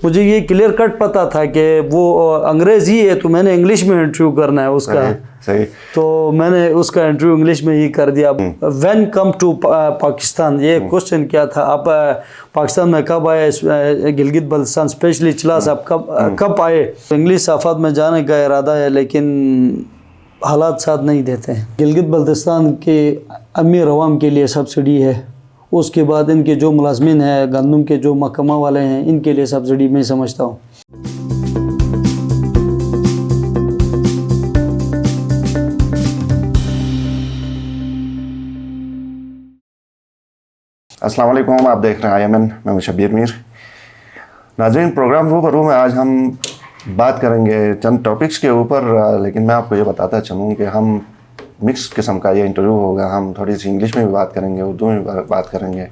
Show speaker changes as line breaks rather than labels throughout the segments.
مجھے یہ clear cut پتا تھا کہ وہ انگریز ہی ہے تو میں نے انگلش میں انٹرویو کرنا ہے اس کا.
صحیح.
تو میں نے اس کا انٹرویو انگلش میں ہی کر دیا. وین کم ٹو پاکستان, یہ کوشچن کیا تھا, آپ پاکستان میں کب آئے, گلگت بلتستان اسپیشلی چلا صاحب کب آئے. انگلش صافات میں جانے کا ارادہ ہے لیکن حالات ساتھ نہیں دیتے ہیں. گلگت بلتستان کے امیر عوام کے لیے سبسڈی ہے, اس کے بعد ان کے جو ملازمین ہیں, گندم کے جو محکمہ والے ہیں, ان کے لیے سبسڈی میں سمجھتا ہوں.
السلام علیکم, آپ دیکھ رہے ہیں IMN, میں شبیر میر. ناظرین, پروگرام روبرو میں آج ہم بات کریں گے چند ٹاپکس کے اوپر, لیکن میں آپ کو یہ بتاتا چلوں کہ ہم مکس قسم کا یہ انٹرویو ہوگا. ہم تھوڑی سی انگلش میں بھی بات کریں گے, اردو میں بھی بات کریں گے.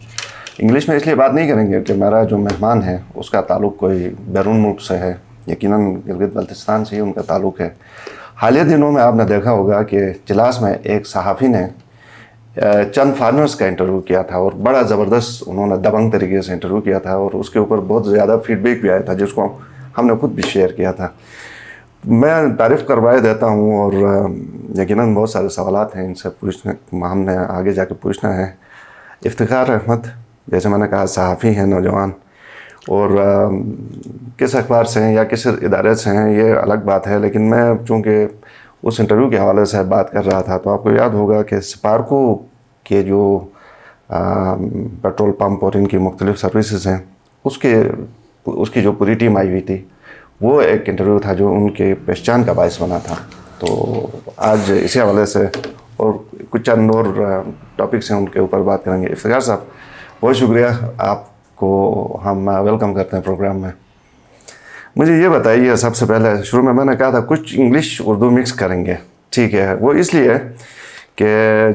انگلش میں اس لیے بات نہیں کریں گے کہ میرا جو مہمان ہے اس کا تعلق کوئی بیرون ملک سے ہے, یقیناً گلگت بلتستان سے ہی ان کا تعلق ہے. حالیہ دنوں میں آپ نے دیکھا ہوگا کہ چلاس میں ایک صحافی نے چند فارنرز کا انٹرویو کیا تھا, اور بڑا زبردست انہوں نے دبنگ طریقے سے انٹرویو کیا تھا, اور اس کے اوپر بہت زیادہ فیڈ بیک بھی آیا تھا جس کو ہم نے خود بھی شیئر کیا تھا. میں تعریف کروائے دیتا ہوں, اور یقیناً بہت سارے سوالات ہیں ان سے پوچھنے, ہم نے آگے جا کے پوچھنا ہے. افتخار احمد, جیسے میں نے کہا, صحافی ہیں نوجوان, اور کس اخبار سے ہیں یا کس ادارے سے ہیں یہ الگ بات ہے, لیکن میں چونکہ اس انٹرویو کے حوالے سے بات کر رہا تھا تو آپ کو یاد ہوگا کہ سپارکو کے جو پیٹرول پمپ اور ان کی مختلف سروسز ہیں اس کی جو پوری ٹیم آئی ہوئی تھی, وہ ایک انٹرویو تھا جو ان کے پہچان کا باعث بنا تھا. تو آج اسی حوالے سے اور کچھ چند اور ٹاپکس ہیں ان کے اوپر بات کریں گے. افتخار صاحب, بہت شکریہ, آپ کو ہم ویلکم کرتے ہیں پروگرام میں. مجھے یہ بتائیے سب سے پہلے, شروع میں نے کہا تھا کچھ انگلش اردو مکس کریں گے, ٹھیک ہے, وہ اس لیے کہ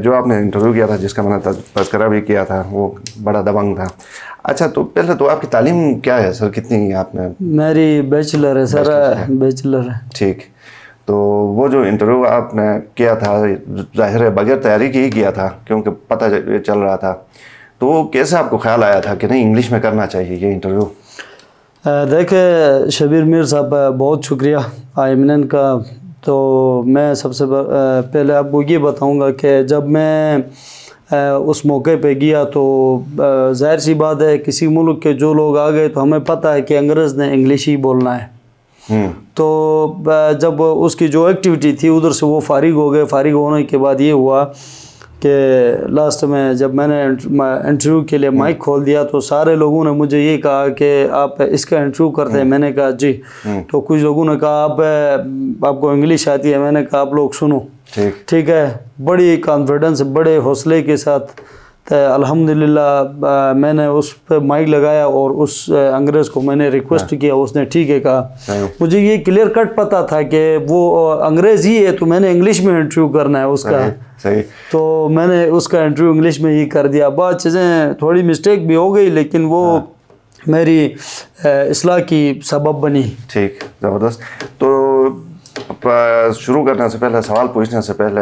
جو آپ نے انٹرویو کیا تھا جس کا میں نے تذکرہ بھی کیا تھا وہ بڑا دبنگ تھا. اچھا, تو پہلے تو آپ کی تعلیم کیا ہے سر, کتنی آپ نے؟
میری بیچلر ہے سر, بیچلر ہے.
ٹھیک. تو وہ جو انٹرویو آپ نے کیا تھا ظاہر ہے بغیر تیاری کی ہی کیا تھا کیونکہ پتہ چل رہا تھا, تو وہ کیسے آپ کو خیال آیا تھا کہ نہیں انگلش میں کرنا چاہیے یہ انٹرویو؟
دیکھیں شبیر میر صاحب, بہت شکریہ IMN کا. تو میں سب سے پہلے آپ کو یہ بتاؤں گا کہ جب میں اس موقع پہ گیا تو ظاہر سی بات ہے کسی ملک کے جو لوگ آ گئے تو ہمیں پتہ ہے کہ انگریز نے انگلش ہی بولنا ہے. تو جب اس کی جو ایکٹیویٹی تھی ادھر سے وہ فارغ ہو گئے. فارغ ہونے کے بعد یہ ہوا کہ لاسٹ میں جب میں نے انٹرویو کے لیے مائک کھول دیا تو سارے لوگوں نے مجھے یہ کہا کہ آپ اس کا انٹرویو کرتے ہیں. میں نے کہا جی. تو کچھ لوگوں نے کہا آپ کو انگلش آتی ہے. میں نے کہا آپ لوگ سنو, ٹھیک ہے. بڑی کانفیڈنس, بڑے حوصلے کے ساتھ الحمدللہ میں نے اس پہ مائک لگایا اور اس انگریز کو میں نے ریکویسٹ کیا, اس نے ٹھیک ہے کہا. مجھے یہ کلیئر کٹ پتا تھا کہ وہ انگریز ہی ہے تو میں نے انگلش میں انٹرویو کرنا ہے اس کا. تو میں نے اس کا انٹرویو انگلش میں ہی کر دیا. بعض چیزیں تھوڑی مسٹیک بھی ہو گئی لیکن وہ میری اصلاح کی سبب بنی.
ٹھیک, زبردست. تو شروع کرنے سے پہلے, سوال پوچھنے سے پہلے,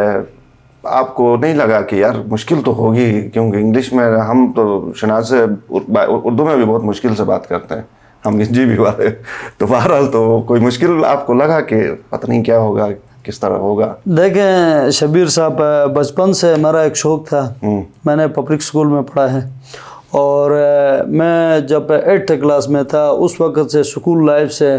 آپ کو نہیں لگا کہ یار مشکل تو ہوگی, کیونکہ انگلش میں ہم تو شناس اردو میں بھی بہت مشکل سے بات کرتے ہیں, ہم جی بھی والے, تو بہرحال تو کوئی مشکل آپ کو لگا کہ پتہ نہیں کیا ہوگا, کس طرح ہوگا؟
دیکھیں شبیر صاحب, بچپن سے میرا ایک شوق تھا. میں نے پبلک اسکول میں پڑھا ہے, اور میں جب 8th کلاس میں تھا اس وقت سے اسکول لائف سے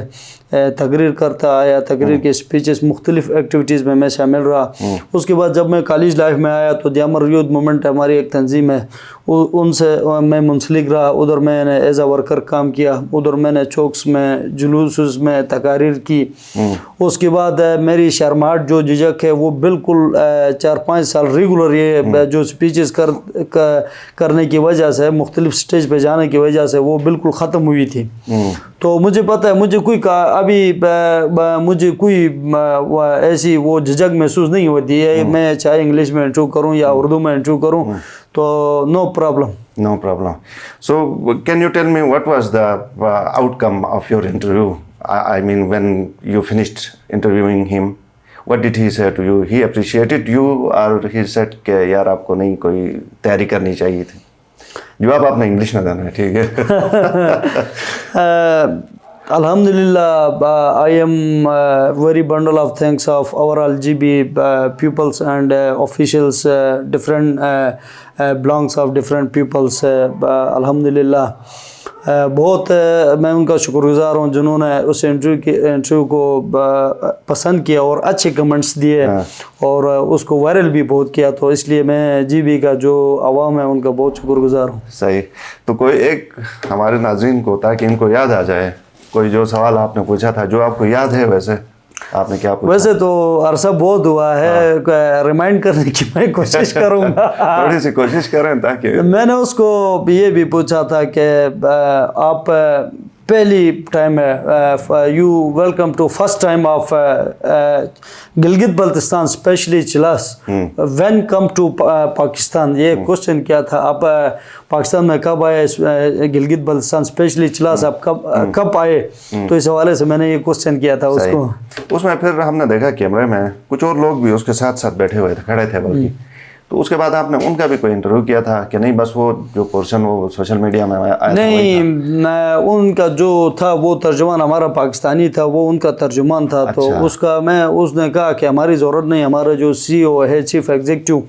تقریر کرتا آیا. تقریر کے اسپیچز مختلف ایکٹیویٹیز میں شامل رہا. اس کے بعد جب میں کالج لائف میں آیا تو دیامر یوتھ مومنٹ ہماری ایک تنظیم ہے, ان سے میں منسلک رہا. ادھر میں نے ایز اے ورکر کام کیا. ادھر میں نے چوکس میں, جلوس میں تقاریر کی. اس کے بعد میری شرماہٹ جو جھجک ہے وہ بالکل 4-5 سال ریگولر یہ جو اسپیچز کرنے کی وجہ سے, مختلف سٹیج پہ جانے کی وجہ سے وہ بالکل ختم ہوئی تھی. تو مجھے پتہ ہے مجھے کوئی ابھی مجھے کوئی ایسی وہ جھجک محسوس نہیں ہوتی ہے. میں چاہے انگلش میں انٹرویو کروں یا اردو میں انٹرویو کروں تو no problem.
No problem. So can you tell me what was the outcome of your interview? I mean, when you finished interviewing him, what did he say to you? He appreciated you or he said کہ یار آپ کو نہیں کوئی تیاری کرنی چاہیے تھی؟ جواب آپ نے انگلش میں دینا ہے, ٹھیک ہے.
Alhamdulillah, I am very bundle of thanks of our LGB pupils and officials, different belongs of different pupils. Alhamdulillah, بہت میں ان کا شکرگزار ہوں جنہوں نے اس انٹرویو کو پسند کیا اور اچھے کمنٹس دیے اور اس کو وائرل بھی بہت کیا. تو اس لیے میں جی بی کا جو عوام ہے ان کا بہت شکرگزار ہوں.
صحیح. تو کوئی ایک ہمارے ناظرین کو تاکہ ان کو یاد آ جائے کوئی جو سوال آپ نے پوچھا تھا جو آپ کو یاد ہے ویسے آپ نے کیا پوچھا؟
ویسے تو عرصہ بہت ہوا ہے, ریمائنڈ کرنے کی میں کوشش کروں گا.
تھوڑی سی کوشش کریں تاکہ
میں نے اس کو یہ بھی پوچھا تھا کہ آپ پہلی ٹائم ہے you welcome to first time of Gilgit Baltistan especially Chilas when come to Pakistan. یہ کوشچن کیا تھا, آپ پاکستان میں کب آئے, گلگت بلتستان اسپیشلی چلاس آپ کب آئے. تو اس حوالے سے میں نے یہ کوشچن کیا تھا اس کو.
اس میں پھر ہم نے دیکھا کیمرے میں کچھ اور لوگ بھی اس کے ساتھ ساتھ بیٹھے ہوئے تھے, کھڑے تھے بلکہ. تو اس کے بعد آپ نے ان کا بھی کوئی انٹرویو کیا تھا کہ نہیں بس وہ جو پورشن وہ سوشل میڈیا میں آیا تھا؟
نہیں, ان کا جو تھا وہ ترجمان ہمارا پاکستانی تھا, وہ ان کا ترجمان تھا. تو اس نے کہا کہ ہماری ضرورت نہیں, ہمارا جو سی او ہے چیف ایگزیکٹو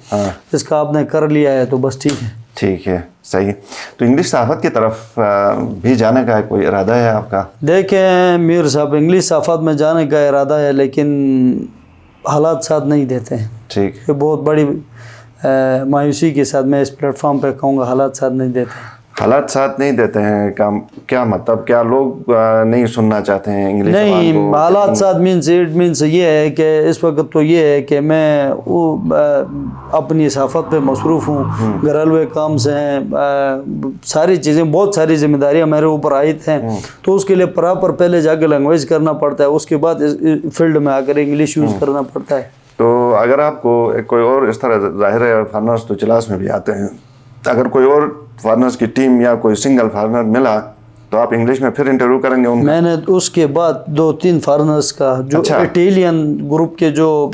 اس کا آپ نے کر لیا ہے تو بس ٹھیک ہے.
ٹھیک ہے, صحیح. تو انگلش صحافت کی طرف بھی جانے کا کوئی ارادہ ہے آپ کا؟
دیکھیں میر صاحب, انگلش صحافت میں جانے کا ارادہ ہے لیکن حالات ساتھ نہیں دیتے ہیں.
ٹھیک.
یہ بہت بڑی مایوسی کے ساتھ میں اس پلیٹ فارم پہ کہوں گا, حالات ساتھ نہیں دیتے ہیں.
حالات ساتھ نہیں دیتے ہیں کیا مطلب, کیا لوگ نہیں سننا چاہتے ہیں انگلش زبان کو؟
نہیں, حالات ساتھ مینس یہ ہے کہ اس وقت تو یہ ہے کہ میں اپنی صحافت پہ مصروف ہوں, گھریلو کام سے ہیں, ساری چیزیں, بہت ساری ذمہ داریاں میرے اوپر عائد ہیں. تو اس کے لیے پراپر پہلے جا کے لینگویج کرنا پڑتا ہے, اس کے بعد فیلڈ میں آ کر انگلش یوز کرنا پڑتا ہے.
تو اگر آپ کو کوئی اور اس طرح, ظاہر ہے فارنرز تو چلاس میں بھی آتے ہیں, اگر کوئی اور فارنرز کی ٹیم یا کوئی سنگل فارنر ملا تو آپ انگلش میں پھر انٹرویو کریں گے ان کا؟
میں نے اس کے بعد 2-3 فارنرز کا, جو اٹیلین گروپ کے جو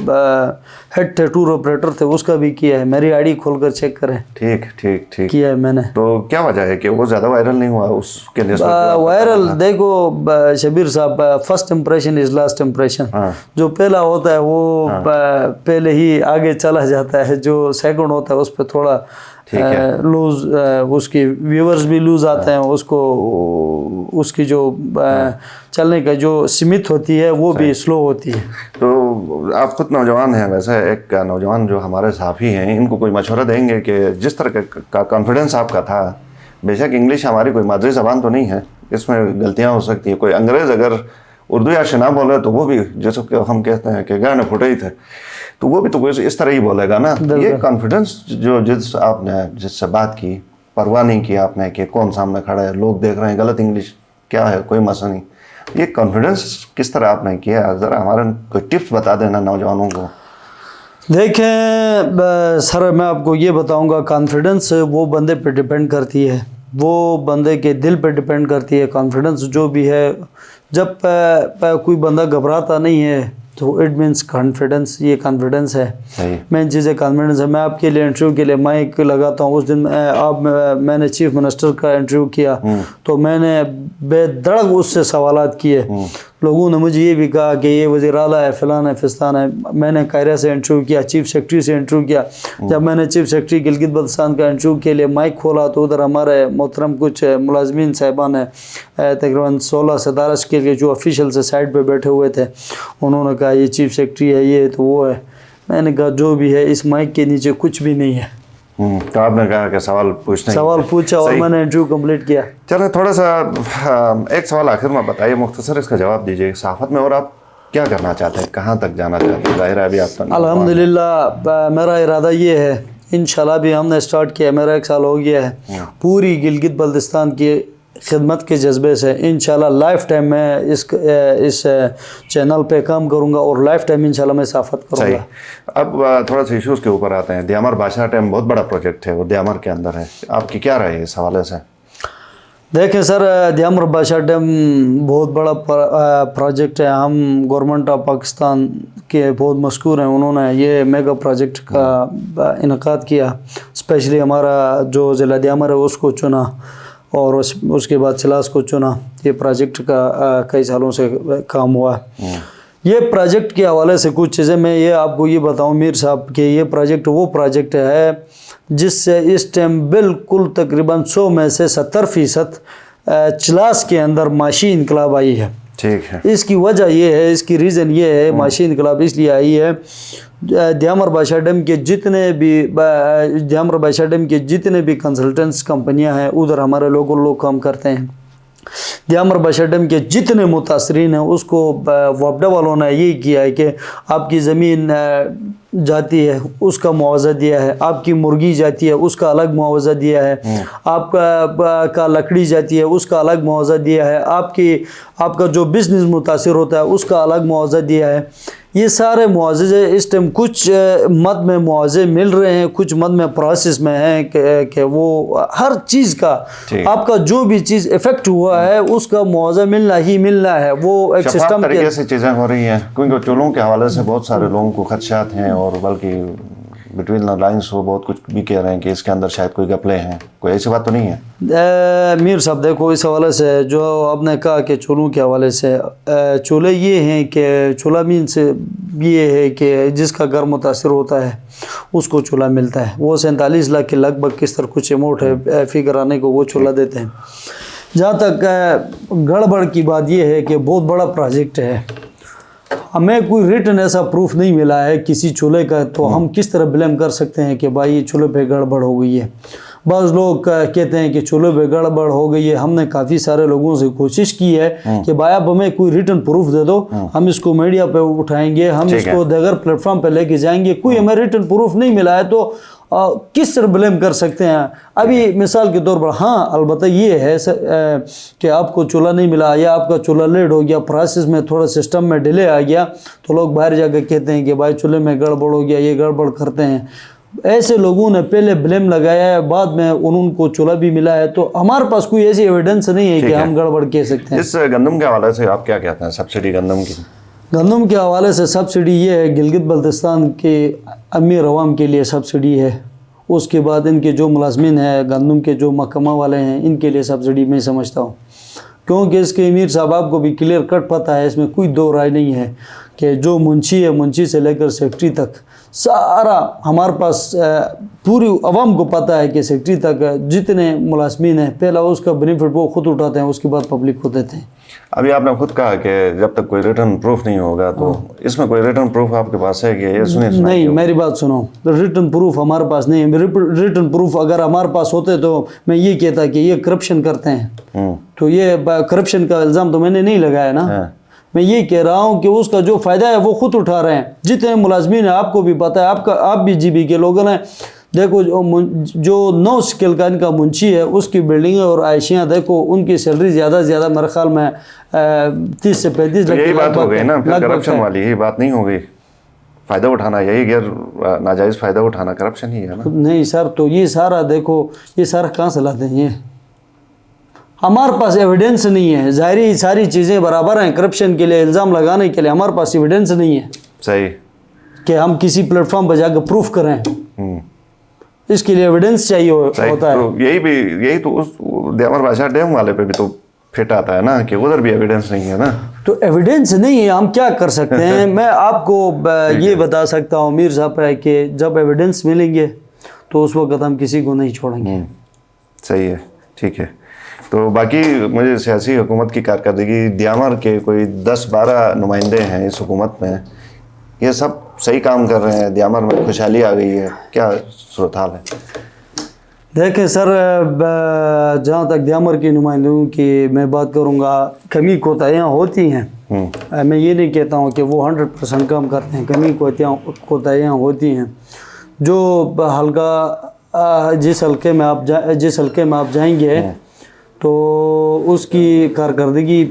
ہیڈ تھے, ٹور آپریٹر تھے, اس کا بھی کیا ہے. میری آئی ڈی کھول کر چیک کریں.
ٹھیک ٹھیک ٹھیک
کیا ہے میں نے.
تو کیا وجہ ہے کہ وہ زیادہ وائرل نہیں ہوا اس کے لیے؟
وائرل دیکھو شبیر صاحب, first impression is last impression. جو پہلا ہوتا ہے وہ پہلے ہی آگے چلا جاتا ہے, جو سیکنڈ ہوتا ہے اس پہ تھوڑا لوز, اس کی ویورز بھی لوز آتے ہیں, اس کو اس کی جو چلنے کا جو سمت ہوتی ہے وہ بھی سلو ہوتی ہے.
تو آپ خود نوجوان ہیں, ویسے ایک نوجوان جو ہمارے صحافی ہیں ان کو کوئی مشورہ دیں گے کہ جس طرح کا کانفیڈنس آپ کا تھا, بے شک انگلش ہماری کوئی مادری زبان تو نہیں ہے, اس میں غلطیاں ہو سکتی ہیں, کوئی انگریز اگر اردو یا شنا بولے تو وہ بھی جیسے کہ ہم کہتے ہیں کہ گانے پھٹے ہی تھے, تو وہ بھی تو اس طرح ہی بولے گا نا. یہ کانفیڈنس جو آپ نے جس سے بات کی, پرواہ نہیں کی آپ نے کہ کون سامنے کھڑا ہے, لوگ دیکھ رہے ہیں, غلط انگلش کیا ہے, کوئی مسئلہ نہیں, یہ کانفیڈنس کس طرح آپ نے کیا؟ ذرا ہمارے کوئی ٹپس بتا دینا نوجوانوں کو.
دیکھیں سر, میں آپ کو یہ بتاؤں گا, کانفیڈنس وہ بندے پہ ڈپینڈ کرتی ہے, وہ بندے کے دل پہ ڈپینڈ کرتی ہے. کانفیڈنس جو بھی ہے, جب کوئی بندہ گھبراتا نہیں ہے تو اٹ مینس کانفیڈنس, یہ کانفیڈنس ہے. مین چیز ہے کانفیڈنس ہے. میں آپ کے لیے انٹرویو کے لیے مائک لگاتا ہوں, اس دن میں نے چیف منسٹر کا انٹرویو کیا تو میں نے بے دڑک اس سے سوالات کیے. لوگوں نے مجھے یہ بھی کہا کہ یہ وزیر اعلیٰ ہے, فلان ہے, فستان ہے. میں نے قاہرہ سے انٹرویو کیا, چیف سیکرٹری سے انٹرویو کیا. جب میں نے چیف سیکرٹری گلگت بلتستان کا انٹرویو کے لیے مائک کھولا تو ادھر ہمارے محترم کچھ ملازمین صاحبان ہیں, تقریباً 16-17 کے لیے جو آفیشیل سے سائڈ پہ بیٹھے ہوئے تھے, انہوں نے کہا یہ چیف سیکرٹری ہے, یہ تو وہ ہے. میں نے کہا جو بھی ہے اس مائک کے نیچے کچھ بھی نہیں ہے.
تو آپ نے کہا کہ سوال
پوچھا اور میں نے انٹرویو کمپلیٹ کیا.
چلیں تھوڑا سا ایک سوال آخر میں بتائیے, مختصر اس کا جواب دیجیے. صحافت میں اور آپ کیا کرنا چاہتے ہیں, کہاں تک جانا چاہتے ہیں؟ ظاہر ہے ابھی آپ
الحمدللہ میرا ارادہ یہ ہے, انشاءاللہ بھی ہم نے اسٹارٹ کیا, میرا 1 سال ہو گیا ہے, پوری گلگت بلتستان کی خدمت کے جذبے سے انشاءاللہ لائف ٹائم میں اس چینل پہ کام کروں گا اور لائف ٹائم انشاءاللہ میں صحافت کروں گا.
اب تھوڑا سا ایشوز کے اوپر آتے ہیں. دیامر بادشاہ ڈیم بہت بڑا پروجیکٹ ہے, وہ دیامر کے اندر ہے, آپ کی کیا رائے ہے اس حوالے سے؟
دیکھیں سر, دیامر بادشاہ ڈیم بہت بڑا پروجیکٹ ہے. ہم گورنمنٹ آف پاکستان کے بہت مشکور ہیں, انہوں نے یہ میگا پروجیکٹ کا انعقاد کیا. اسپیشلی ہمارا جو ضلع دیامر ہے اس کو چنا, اور اس کے بعد چلاس کو چنا. یہ پروجیکٹ کا کئی سالوں سے کام ہوا ہے. یہ پروجیکٹ کے حوالے سے کچھ چیزیں میں یہ آپ کو یہ بتاؤں میر صاحب کہ یہ پروجیکٹ وہ پروجیکٹ ہے جس سے اس ٹائم بالکل تقریباً 100 میں سے 70% چلاس کے اندر معاشی انقلاب آئی ہے.
ٹھیک ہے.
اس کی وجہ یہ ہے, اس کی ریزن یہ ہے معاشی انقلاب اس لیے آئی ہے, دیامر بادشاہ ڈیم کے جتنے بھی کنسلٹنٹس کمپنیاں ہیں ادھر ہمارے لوگ کام کرتے ہیں. دیامر بادشاہ ڈیم کے جتنے متاثرین ہیں اس کو وابڈا والوں نے یہی کیا ہے کہ آپ کی زمین جاتی ہے اس کا معاوضہ دیا ہے, آپ کی مرغی جاتی ہے اس کا الگ معاوضہ دیا ہے, آپ کا لکڑی جاتی ہے اس کا الگ معاوضہ دیا ہے, آپ کا جو بزنس متاثر ہوتا ہے اس کا الگ معاوضہ دیا ہے. یہ سارے معاوضے اس ٹائم کچھ مد میں معاوضے مل رہے ہیں, کچھ مد میں پروسیس میں ہیں کہ وہ ہر چیز کا آپ کا جو بھی چیز افیکٹ ہوا ہے اس کا معاوضہ ملنا ہی ملنا ہے. وہ ایک سسٹم
طریقے سے چیزیں ہو رہی ہیں کیونکہ چولوں کے حوالے سے بہت سارے لوگوں کو خدشات ہیں اور بلکہ بٹوین لائنس وہ بہت کچھ بھی کہہ رہے ہیں کہ اس کے اندر شاید کوئی گپلے ہیں. کوئی ایسی بات تو نہیں ہے
میر صاحب؟ دیکھو اس حوالے سے جو آپ نے کہا کہ چولوں کے حوالے سے, چولے یہ ہیں کہ چولہ مین سے یہ ہے کہ جس کا گھر متاثر ہوتا ہے اس کو چولہ ملتا ہے. وہ 47 لاکھ کے لگ بھگ کس طرح کچھ اماؤنٹ ہے فگر آنے کو وہ چولہ دیتے ہیں. جہاں تک گڑبڑ کی بات یہ ہے کہ بہت بڑا پروجیکٹ ہے, ہمیں کوئی ریٹن ایسا پروف نہیں ملا ہے کسی چولہے کا, تو ہم کس طرح بلیم کر سکتے ہیں کہ بھائی یہ چولہے پہ گڑبڑ ہو گئی ہے. بعض لوگ کہتے ہیں کہ چولہے پہ گڑبڑ ہو گئی ہے. ہم نے کافی سارے لوگوں سے کوشش کی ہے کہ بھائی آپ ہمیں کوئی ریٹن پروف دے دو, ہم اس کو میڈیا پہ اٹھائیں گے, ہم اس کو دیگر پلیٹ فارم پہ لے کے جائیں گے. کوئی ہمیں ریٹن پروف نہیں ملا ہے تو کس طرح بلیم کر سکتے ہیں. ابھی مثال کے طور پر ہاں البتہ یہ ہے کہ آپ کو چولہا نہیں ملا یا آپ کا چولہا لیٹ ہو گیا, پروسیس میں تھوڑا سسٹم میں ڈیلے آ گیا, تو لوگ باہر جا کے کہتے ہیں کہ بھائی چولہے میں گڑبڑ ہو گیا, یہ گڑبڑ کرتے ہیں. ایسے لوگوں نے پہلے بلیم لگایا ہے, بعد میں ان کو چولہا بھی ملا ہے. تو ہمارے پاس کوئی ایسی ایویڈنس نہیں ہے کہ ہم گڑبڑ کہہ سکتے ہیں.
اس گندم کے حوالے سے آپ کیا کہتے ہیں, سبسڈی گندم کی؟
گندم کے حوالے سے سبسڈی یہ ہے, گلگت بلتستان کے امیر عوام کے لیے سبسڈی ہے. اس کے بعد ان کے جو ملازمین ہیں, گندم کے جو محکمہ والے ہیں, ان کے لیے سبسڈی میں سمجھتا ہوں. کیونکہ اس کے امیر صاحب آپ کو بھی کلیئر کٹ پتہ ہے, اس میں کوئی دو رائے نہیں ہے کہ جو منشی ہے, منشی سے لے کر سیکٹری تک سارا ہمارے پاس پوری عوام کو پتہ ہے کہ سیکٹری تک جتنے ملازمین ہیں پہلا اس کا بینیفٹ وہ خود اٹھاتے ہیں, اس کے بعد پبلک کو دیتے ہیں.
ابھی آپ نے خود کہا کہ جب تک کوئی ریٹرن پروف نہیں ہوگا, تو اس میں کوئی ریٹرن پروف آپ کے پاس ہے کہ یہ نہیں؟
میری بات سنو, ریٹرن پروف ہمارے پاس نہیں ہے. ریٹرن پروف اگر ہمارے پاس ہوتے تو میں یہ کہتا کہ یہ کرپشن کرتے ہیں, تو یہ کرپشن کا الزام تو میں نے نہیں لگایا نا. میں یہ کہہ رہا ہوں کہ اس کا جو فائدہ ہے وہ خود اٹھا رہے ہیں. جتنے ملازمین ہیں آپ کو بھی پتہ ہے, آپ بھی جی بی کے لوگوں نے دیکھو جو 9 سکل کا ان کا منشی ہے اس کی بلڈنگیں اور عائشیاں دیکھو, ان کی سیلری زیادہ سے زیادہ میرے خیال میں 30 سے 35 لاکھ.
یہی بات ہو گئی نا کرپشن والی, یہی بات نہیں ہو گئی. فائدہ اٹھانا, یہی غیر ناجائز فائدہ اٹھانا کرپشن ہی ہے نا.
نہیں سر, تو یہ سارا دیکھو, یہ سارا کہاں سے لاتے ہیں؟ ہمارے پاس ایویڈنس نہیں ہے. ظاہری ساری چیزیں برابر ہیں, کرپشن کے لیے الزام لگانے کے لیے ہمارے پاس ایویڈنس نہیں ہے.
صحیح
کہ ہم کسی پلیٹ فارم پہ جا کے پروف کریں. اس کے لیے ایویڈنس چاہیے ہوتا ہے.
یہی تو اس دیامر بادشاہ ڈیم والے پہ بھی تو فٹ آتا ہے نا کہ ادھر بھی ایویڈنس نہیں ہے نا.
تو ایویڈنس نہیں ہے, ہم کیا کر سکتے ہیں؟ میں آپ کو یہ بتا سکتا ہوں میر صاحب ہے کہ جب ایویڈنس ملیں گے تو اس وقت ہم کسی کو نہیں چھوڑیں گے.
صحیح ہے, ٹھیک ہے. تو باقی مجھے سیاسی حکومت کی کارکردگی, دیامر کے کوئی 10-12 نمائندے ہیں اس حکومت میں, یہ سب صحیح کام کر رہے ہیں, دیامر میں خوشحالی آ گئی ہے, کیا صورتحال ہے؟
دیکھیں سر, جہاں تک دیامر کے نمائندوں کی میں بات کروں گا, کمی کوتاہیاں ہوتی ہیں. میں یہ نہیں کہتا ہوں کہ وہ 100% کام کرتے ہیں, کمی کوتاہیاں ہوتی ہیں. جو حلقہ جس حلقے میں آپ جائیں گے تو اس کی کارکردگی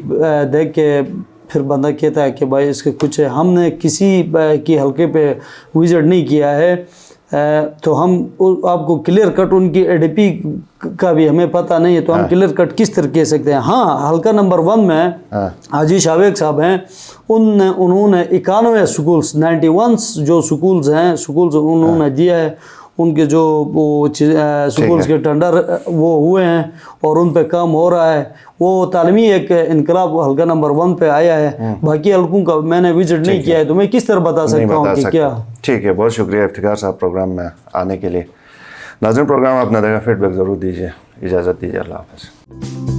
دیکھ کے پھر بندہ کہتا ہے کہ بھائی اس کے کچھ ہے. ہم نے کسی کی حلقے پہ وزٹ نہیں کیا ہے, تو ہم آپ کو کلیئر کٹ ان کی ADP کا بھی ہمیں پتہ نہیں ہے, تو ہم کلیئر کٹ کس طرح کہہ سکتے ہیں. ہاں, حلقہ نمبر 1 میں حاجی شاویق صاحب ہیں, انہوں نے 91 سکولز 91 جو سکولز ہیں, سکولز انہوں نے دیا ہے. ان کے جو وہ سکولز کے ٹینڈر وہ ہوئے ہیں اور ان پہ کام ہو رہا ہے. وہ تعلیمی ایک انقلاب حلقہ نمبر 1 پہ آیا ہے. باقی حلقوں کا میں نے وزٹ نہیں کیا ہے تو میں کس طرح بتا سکتا ہوں کہ کیا.
ٹھیک ہے, بہت شکریہ افتخار صاحب پروگرام میں آنے کے لیے. ناظرین پروگرام آپ نے دیکھا, فیڈ بیک ضرور دیجیے. اجازت دیجیے, اللہ حافظ.